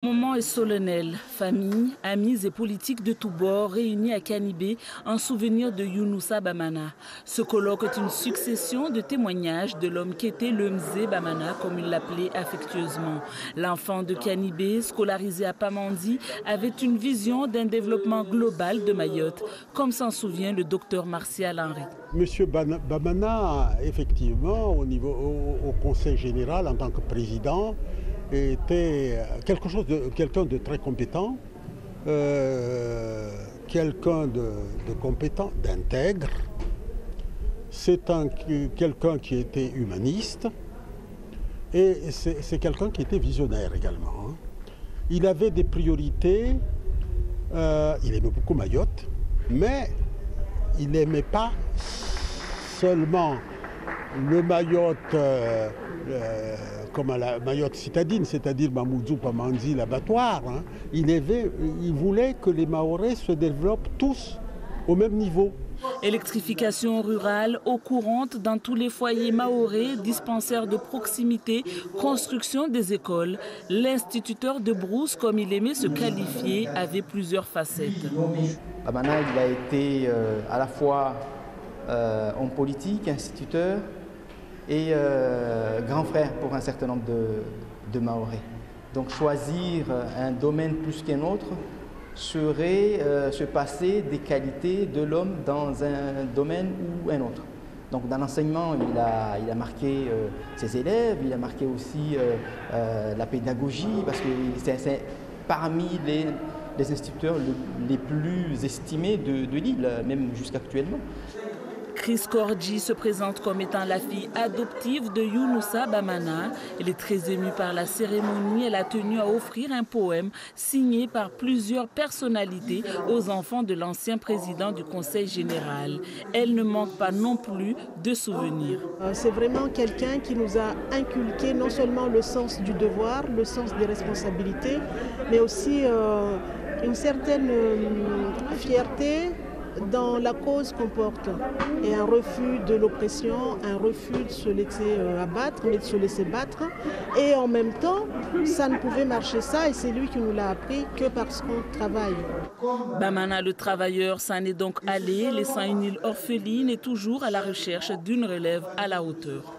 Le moment est solennel. Familles, amis et politiques de tous bords réunis à Kanibé en souvenir de Younoussa Bamana. Ce colloque est une succession de témoignages de l'homme qui était le Mzé Bamana, comme il l'appelait affectueusement. L'enfant de Kanibé, scolarisé à Pamandi, avait une vision d'un développement global de Mayotte, comme s'en souvient le docteur Martial Henry. Monsieur Bamana, effectivement, au Conseil général, en tant que président, était quelqu'un de très compétent, quelqu'un de compétent, d'intègre. C'est quelqu'un qui était humaniste et c'est quelqu'un qui était visionnaire également. Il avait des priorités, il aimait beaucoup Mayotte, mais il n'aimait pas seulement le Mayotte comme à la Mayotte citadine, c'est-à-dire Mamoudzou, Pamandi, l'abattoir. Il voulait que les Mahorais se développent tous au même niveau. Électrification rurale, eau courante dans tous les foyers mahorais, dispensaires de proximité, construction des écoles. L'instituteur de brousse, comme il aimait se qualifier, avait plusieurs facettes. Bamana, il a été à la fois homme politique, instituteur et grand frère pour un certain nombre de Mahorais. Donc choisir un domaine plus qu'un autre serait se passer des qualités de l'homme dans un domaine ou un autre. Donc dans l'enseignement, il a marqué ses élèves, il a marqué aussi la pédagogie, parce que c'est parmi les instituteurs les plus estimés de l'île, même jusqu'actuellement. Chris Korji se présente comme étant la fille adoptive de Younoussa Bamana. Elle est très émue par la cérémonie. Elle a tenu à offrir un poème signé par plusieurs personnalités aux enfants de l'ancien président du Conseil général. Elle ne manque pas non plus de souvenirs. C'est vraiment quelqu'un qui nous a inculqué non seulement le sens du devoir, le sens des responsabilités, mais aussi une certaine fierté dans la cause qu'on porte, et un refus de l'oppression, un refus de se laisser abattre, de se laisser battre, et en même temps, ça ne pouvait marcher ça, et c'est lui qui nous l'a appris que parce qu'on travaille. Bamana le travailleur s'en est donc allé, laissant une île orpheline et toujours à la recherche d'une relève à la hauteur.